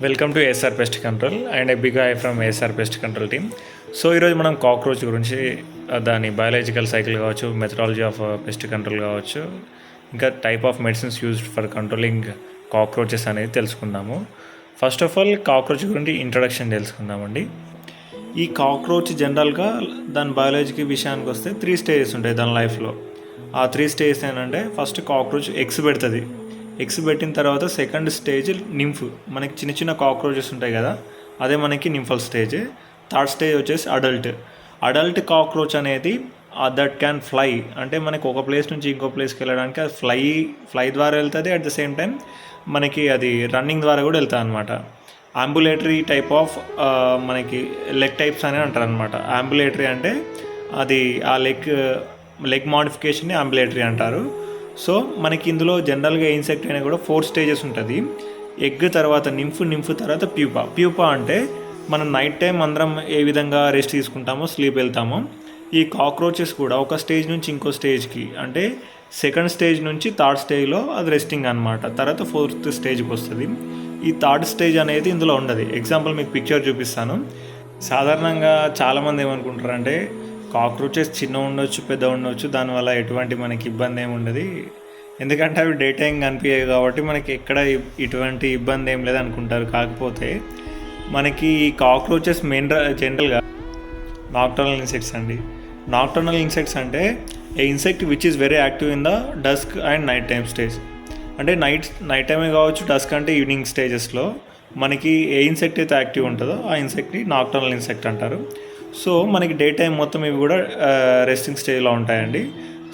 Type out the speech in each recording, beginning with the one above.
Welcome to ASR pest control and a big hi from ASR pest control team. So ఈరోజు మనం cockroach గురించి దాని biological cycle కావచ్చు, methodology of pest control కావచ్చు, ఇంకా type of medicines used for controlling cockroaches అనేది తెలుసుకుందాము. First of all cockroach గురించి ఇంట్రడక్షన్ తెలుసుకుందామండి. ఈ కాక్రోచ్ జనరల్గా దాని బయాలజీకి విషయానికి వస్తే 3 స్టేజెస్ ఉంటాయి దాని లైఫ్లో. ఆ 3 స్టేజెస్ ఏంటంటే ఫస్ట్ కాక్రోచ్ ఎగ్స్ పెడుతుంది. ఎగ్స్ పెట్టిన తర్వాత సెకండ్ స్టేజ్ నింఫ్, మనకి చిన్న చిన్న కాక్రోచెస్ ఉంటాయి కదా, అదే మనకి నింఫల్ స్టేజ్. థర్డ్ స్టేజ్ వచ్చేసి అడల్ట్ కాక్రోచ్ అనేది దట్ క్యాన్ ఫ్లై, అంటే మనకి ఒక ప్లేస్ నుంచి ఇంకో ప్లేస్కి వెళ్ళడానికి అది ఫ్లై ద్వారా వెళ్తుంది. అట్ ద సేమ్ టైం మనకి అది రన్నింగ్ ద్వారా కూడా వెళ్తుంది అనమాట. అంబులేటరీ టైప్ ఆఫ్ మనకి లెగ్ టైప్స్ అని అంటారు అనమాట. అంబులేటరీ అంటే అది ఆ లెగ్ మాడిఫికేషన్ని అంబులేటరీ అంటారు. సో మనకి ఇందులో జనరల్గా ఇన్సెక్ట్ అయినా కూడా 4 స్టేజెస్ ఉంటుంది. ఎగ్ తర్వాత నింఫ్ తర్వాత ప్యూపా అంటే మనం నైట్ టైం అందరం ఏ విధంగా రెస్ట్ తీసుకుంటామో, స్లీప్ వెళ్తామో, ఈ కాక్రోచెస్ కూడా ఒక స్టేజ్ నుంచి ఇంకో స్టేజ్కి, అంటే సెకండ్ స్టేజ్ నుంచి థర్డ్ స్టేజ్లో అది రెస్టింగ్ అనమాట. తర్వాత 4th స్టేజ్కి వస్తుంది. ఈ థర్డ్ స్టేజ్ అనేది ఇందులో ఉండదు. ఎగ్జాంపుల్ మీకు పిక్చర్ చూపిస్తాను. సాధారణంగా చాలామంది ఏమనుకుంటారంటే కాక్రోచెస్ చిన్న ఉండొచ్చు, పెద్ద ఉండొచ్చు, దానివల్ల ఎటువంటి మనకి ఇబ్బంది ఏమి ఉండదు, ఎందుకంటే అవి డే టైం కనిపించాయి కాబట్టి మనకి ఎక్కడ ఇటువంటి ఇబ్బంది ఏం లేదు అనుకుంటారు. కాకపోతే మనకి ఈ కాక్రోచెస్ జనరల్గా నాక్టర్నల్ ఇన్సెక్ట్స్ అండి. నాక్టర్నల్ ఇన్సెక్ట్స్ అంటే a insect which is very active in the dusk and night time stage. అంటే నైట్ టైమే కావచ్చు, డస్క్ అంటే ఈవినింగ్ స్టేజెస్లో మనకి ఏ ఇన్సెక్ట్ అయితే యాక్టివ్ ఉంటుందో ఆ ఇన్సెక్ట్ని నాక్టర్నల్ ఇన్సెక్ట్ అంటారు. సో మనకి డే టైం మొత్తం ఇవి కూడా రెస్టింగ్ స్టేజ్లో ఉంటాయండి.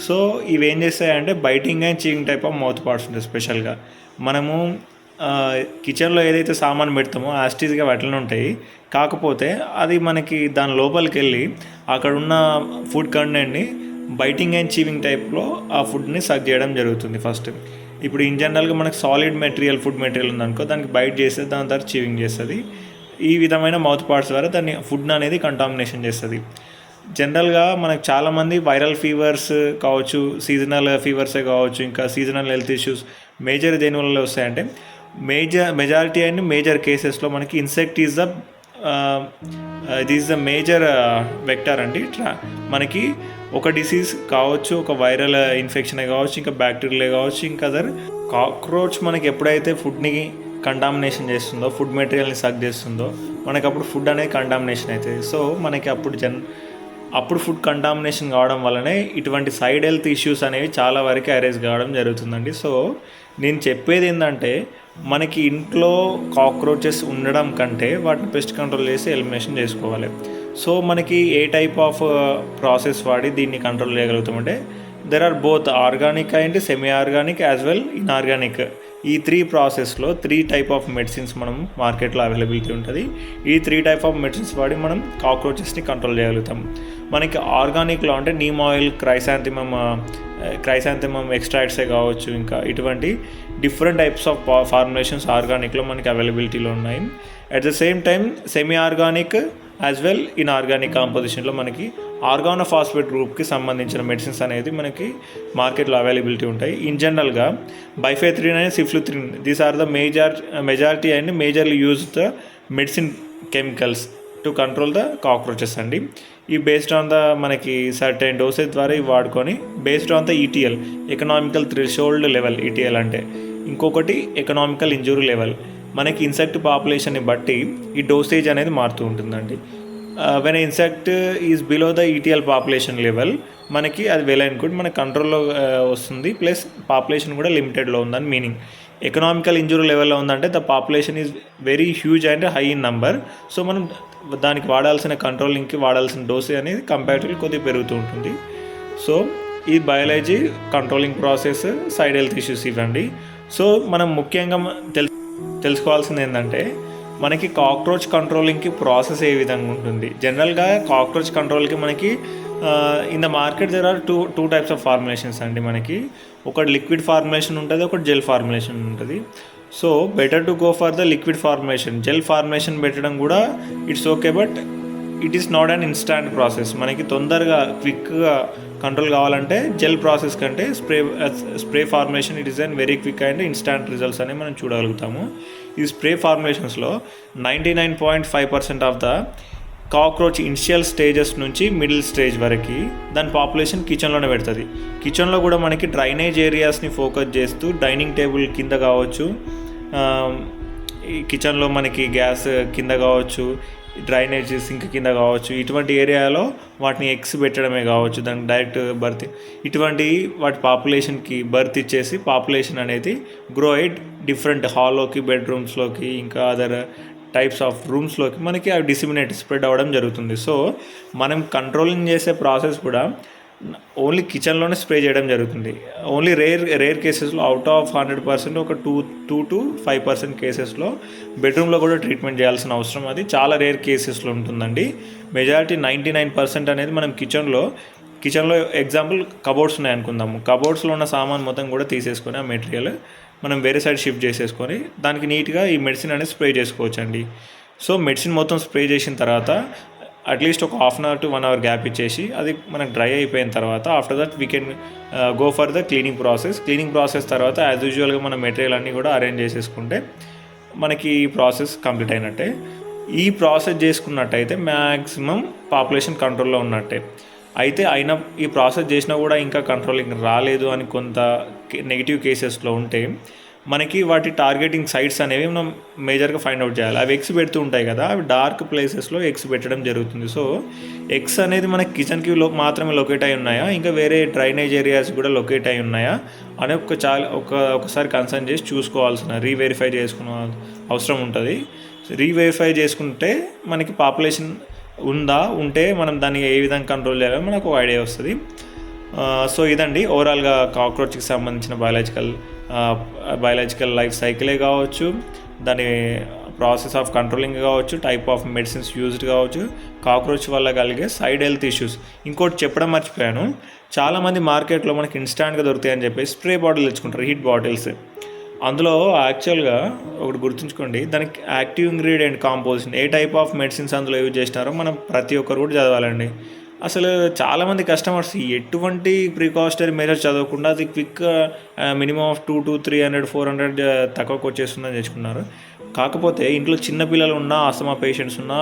సో ఇవి ఏం చేస్తాయంటే biting and chewing type of mouth parts ఉంటాయి. స్పెషల్గా మనము కిచెన్లో ఏదైతే సామాన్ పెడతామో యాస్టీస్గా వాటిలో ఉంటాయి. కాకపోతే అది మనకి దాని లోపలికి వెళ్ళి అక్కడ ఉన్న ఫుడ్ కంటెంట్ని బైటింగ్ అండ్ చీవింగ్ టైప్లో ఆ ఫుడ్ని సక్ చేయడం జరుగుతుంది. ఫస్ట్ ఇప్పుడు ఇన్ జనరల్గా మనకి సాలిడ్ మెటీరియల్, ఫుడ్ మెటీరియల్ ఉందనుకో, దానికి బైట్ చేస్తుంది, దాని తర్వాత చీవింగ్ చేస్తుంది. ఈ విధమైన మౌత్ పార్ట్స్ ద్వారా దాన్ని ఫుడ్ అనేది కంటామినేషన్ చేస్తుంది. జనరల్గా మనకు చాలామంది వైరల్ ఫీవర్స్ కావచ్చు, సీజనల్ ఫీవర్సే కావచ్చు, ఇంకా సీజనల్ హెల్త్ ఇష్యూస్ మేజర్ దేనివల్ల వస్తాయంటే మెజారిటీ అండ్ మేజర్ కేసెస్లో మనకి insect is the major vector అండి. మనకి ఒక డిసీజ్ కావచ్చు, ఒక వైరల్ ఇన్ఫెక్షనే కావచ్చు, ఇంకా బ్యాక్టీరియలే కావచ్చు, ఇంకా అదర్ కాక్రోచ్ మనకి ఎప్పుడైతే ఫుడ్ని కంటామినేషన్ చేస్తుందో, ఫుడ్ మెటీరియల్ని సక్ చేస్తుందో, మనకి అప్పుడు ఫుడ్ అనేది కంటామినేషన్ అవుతుంది. సో మనకి అప్పుడు ఫుడ్ కంటామినేషన్ కావడం వల్లనే ఇటువంటి సైడ్ హెల్త్ ఇష్యూస్ అనేవి చాలా వరకు అరైజ్ కావడం జరుగుతుందండి. సో నేను చెప్పేది ఏంటంటే మనకి ఇంట్లో కాక్రోచెస్ ఉండడం కంటే వాటిని పెస్ట్ కంట్రోల్ చేసి ఎలిమినేషన్ చేసుకోవాలి. సో మనకి ఏ టైప్ ఆఫ్ ప్రాసెస్ వాడి దీన్ని కంట్రోల్ చేయగలుగుతామంటే there are both organic and semi organic as well inorganic. ఈ 3 ప్రాసెస్లో 3 టైప్ ఆఫ్ మెడిసిన్స్ మనం మార్కెట్లో అవైలబిలిటీ ఉంటుంది. ఈ 3 టైప్ ఆఫ్ మెడిసిన్స్ వాడి మనం కాక్రోచెస్ని కంట్రోల్ చేయగలుగుతాం. మనకి ఆర్గానిక్లో అంటే నీమ్ ఆయిల్, క్రైసాంథమమ్ ఎక్స్ట్రాక్ట్సే కావచ్చు, ఇంకా ఇటువంటి డిఫరెంట్ టైప్స్ ఆఫ్ ఫార్ములేషన్స్ ఆర్గానిక్లో మనకి అవైలబిలిటీలో ఉన్నాయి. At the same time semi organic as well inorganic కాంపోజిషన్లో మనకి ఆర్గానోఫాస్ఫేట్ గ్రూప్కి సంబంధించిన మెడిసిన్స్ అనేది మనకి మార్కెట్లో అవైలబిలిటీ ఉంటాయి. ఇన్ జనరల్గా bifenthrin and cyfluthrin, these are the majority and majorly use the medicine chemicals to control the cockroaches అండి. ఈ బేస్డ్ ఆన్ ద మనకి సర్టెన్ డోసేజ్ ద్వారా ఇవి వాడుకొని based on the ETL, economical threshold level, ETL అంటే ఇంకొకటి economical injury level, మనకి insect పాపులేషన్ని బట్టి ఈ డోసేజ్ అనేది మారుతూ ఉంటుందండి. When insect is below the ETL population level మనకి అది వెల్ అండ్ గుడ్, మన కంట్రోల్లో వస్తుంది, ప్లస్ పాపులేషన్ కూడా లిమిటెడ్లో ఉందని మీనింగ్. ఎకనామికల్ ఇంజురీ లెవెల్లో ఉందంటే the population is very huge and high in number. So మనం దానికి వాడాల్సిన కంట్రోలింగ్కి వాడాల్సిన డోస్ అనేది కంపారిటివ్లీ కొద్దిగా పెరుగుతూ ఉంటుంది. సో ఈ biology, controlling process, side health issues ఇవ్వండి. సో మనం ముఖ్యంగా తెలుసుకోవాల్సింది ఏంటంటే మనకి కాక్రోచ్ కంట్రోలింగ్కి ప్రాసెస్ ఏ విధంగా ఉంటుంది. జనరల్గా కాక్రోచ్ కంట్రోల్కి మనకి in the market there are two types of formulations అండి. మనకి ఒకటి లిక్విడ్ ఫార్ములేషన్ ఉంటుంది, ఒకటి జెల్ ఫార్ములేషన్ ఉంటుంది. So better to go for the liquid formulation. Gel formulation పెట్టడం కూడా it's okay, but it is not an instant process. మనకి తొందరగా క్విక్గా కంట్రోల్ కావాలంటే జెల్ ప్రాసెస్ కంటే spray formulation it is an very quick and instant results అనేవి మనం చూడగలుగుతాము. ఈ స్ప్రే ఫార్ములేషన్స్లో 99.5% of the cockroach initial stages నుంచి మిడిల్ స్టేజ్ వరకు దాని పాపులేషన్ కిచెన్లోనే పెడుతుంది. కిచెన్లో కూడా మనకి డ్రైనేజ్ ఏరియాస్ని ఫోకస్ చేస్తూ డైనింగ్ టేబుల్ కింద కావచ్చు, ఈ కిచెన్లో మనకి గ్యాస్ కింద కావచ్చు, డ్రైనేజ్ సింక్ కింద కావచ్చు, ఇటువంటి ఏరియాలో వాటిని ఎగ్స్ పెట్టడమే కావచ్చు, దానికి డైరెక్ట్ బర్త్, ఇటువంటి వాటి పాపులేషన్కి బర్త్ ఇచ్చేసి పాపులేషన్ అనేది గ్రో అయ్యి డిఫరెంట్ హాల్లోకి, బెడ్రూమ్స్లోకి, ఇంకా అదర్ టైప్స్ ఆఫ్ రూమ్స్లోకి మనకి అవి డిసిమినేట్ స్ప్రెడ్ అవ్వడం జరుగుతుంది. సో మనం కంట్రోలింగ్ చేసే ప్రాసెస్ కూడా ఓన్లీ కిచెన్లోనే స్ప్రే చేయడం జరుగుతుంది. ఓన్లీ రేర్ కేసెస్లో అవుట్ ఆఫ్ 100% ఒక 2 to 5% కేసెస్లో బెడ్రూమ్లో కూడా ట్రీట్మెంట్ చేయాల్సిన అవసరం అది చాలా రేర్ కేసెస్లో ఉంటుందండి. మెజారిటీ 99% అనేది మనం కిచెన్లో ఎగ్జాంపుల్ కబోర్డ్స్ ఉన్నాయనుకుందాము, కబోర్డ్స్లో ఉన్న సామాన్ మొత్తం కూడా తీసేసుకొని ఆ మెటీరియల్ మనం వేరే సైడ్ షిఫ్ట్ చేసేసుకొని దానికి నీట్గా ఈ మెడిసిన్ అనేది స్ప్రే చేసుకోవచ్చండి. సో మెడిసిన్ మొత్తం స్ప్రే చేసిన తర్వాత అట్లీస్ట్ ఒక 1/2 hour to 1 hour గ్యాప్ ఇచ్చేసి అది మనకు డ్రై అయిపోయిన తర్వాత after that we can go for the cleaning process తర్వాత యాజ్ యూజువల్గా మన మెటీరియల్ అన్నీ కూడా అరేంజ్ చేసేసుకుంటే మనకి ఈ ప్రాసెస్ కంప్లీట్ అయినట్టే. ఈ ప్రాసెస్ చేసుకున్నట్టయితే మ్యాక్సిమం పాపులేషన్ కంట్రోల్లో ఉన్నట్టే. అయితే ఈ ప్రాసెస్ చేసినా కూడా ఇంకా కంట్రోలింగ్ రాలేదు అని కొంత నెగిటివ్ కేసెస్లో ఉంటే మనకి వాటి టార్గెటింగ్ సైట్స్ అనేవి మనం మేజర్గా ఫైండ్ అవుట్ చేయాలి. అవి ఎగ్స్ పెడుతూ ఉంటాయి కదా, అవి డార్క్ ప్లేసెస్లో ఎగ్స్ పెట్టడం జరుగుతుంది. సో ఎగ్స్ అనేది మనకి కిచెన్కి మాత్రమే లొకేట్ అయి ఉన్నాయా, ఇంకా వేరే డ్రైనేజ్ ఏరియాస్ కూడా లొకేట్ అయి ఉన్నాయా అని ఒకసారి కన్సర్న్ చేసి చూసుకోవాల్సిన రీవెరిఫై చేసుకున్న అవసరం ఉంటుంది. రీవెరిఫై చేసుకుంటే మనకి పాపులేషన్ ఉంటే మనం దాన్ని ఏ విధంగా కంట్రోల్ చేయాలో మనకు ఒక ఐడియా వస్తుంది. సో ఇదండి ఓవరాల్గా కాక్రోచ్కి సంబంధించిన బయాలజికల్ లైఫ్ సైకిలే కావచ్చు, దాని ప్రాసెస్ ఆఫ్ కంట్రోలింగ్ కావచ్చు, టైప్ ఆఫ్ మెడిసిన్స్ యూజ్డ్ కావచ్చు, కాక్రోచ్ వల్ల కలిగే సైడ్ హెల్త్ ఇష్యూస్. ఇంకోటి చెప్పడం మర్చిపోయాను, చాలామంది మార్కెట్లో మనకి ఇన్స్టాంట్గా దొరుకుతాయని చెప్పి స్ప్రే బాటిల్ తెచ్చుకుంటారు, హీట్ బాటిల్స్. అందులో యాక్చువల్గా ఒకటి గుర్తుంచుకోండి, దానికి active ingredient composition, A type of medicines అందులో యూజ్ చేసినారో మనం ప్రతి ఒక్కరు కూడా చదవాలండి. అసలు చాలామంది కస్టమర్స్ ఎటువంటి ప్రికాషనరీ మెజర్స్ చదవకుండా అది క్విక్ మినిమం ఆఫ్ 200 to 300 400 తక్కువకు వచ్చేస్తుందని తెచ్చుకున్నారు. కాకపోతే ఇంట్లో చిన్నపిల్లలు ఉన్నా, ఆస్తమా పేషెంట్స్ ఉన్నా,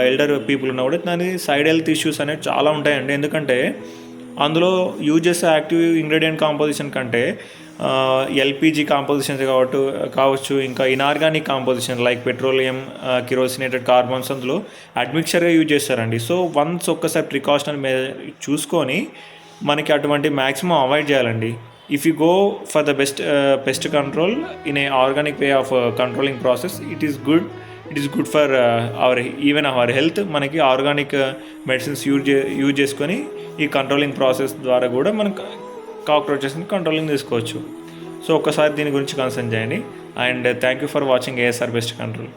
ఎల్డర్ పీపుల్ ఉన్నా కూడా దాని సైడ్ హెల్త్ ఇష్యూస్ అనేవి చాలా ఉంటాయండి. ఎందుకంటే అందులో యూజ్ చేసే యాక్టివ్ ఇంగ్రీడియంట్ కాంపోజిషన్ కంటే ఎల్పిజి కాంపోజిషన్స్ కావచ్చు, ఇంకా inorganic composition like petroleum, kerosenated carbons అందులో అడ్మిక్చర్గా యూజ్ చేస్తారండి. సో వన్స్ ఒక్కసారి ప్రికాషనరీ చూసుకొని మనకి అటువంటి మ్యాక్సిమం అవాయిడ్ చేయాలండి. If you go for the pest control in a organic way of controlling process, it is good for our health. మనకి organic medicines use చేసుకొని ఈ కంట్రోలింగ్ ప్రాసెస్ ద్వారా కూడా మనం కాక్రోచెస్ని కంట్రోలింగ్ తీసుకోవచ్చు. సో ఒక్కసారి దీని గురించి కన్సర్న్ చేయండి. And thank you for watching ASR pest control.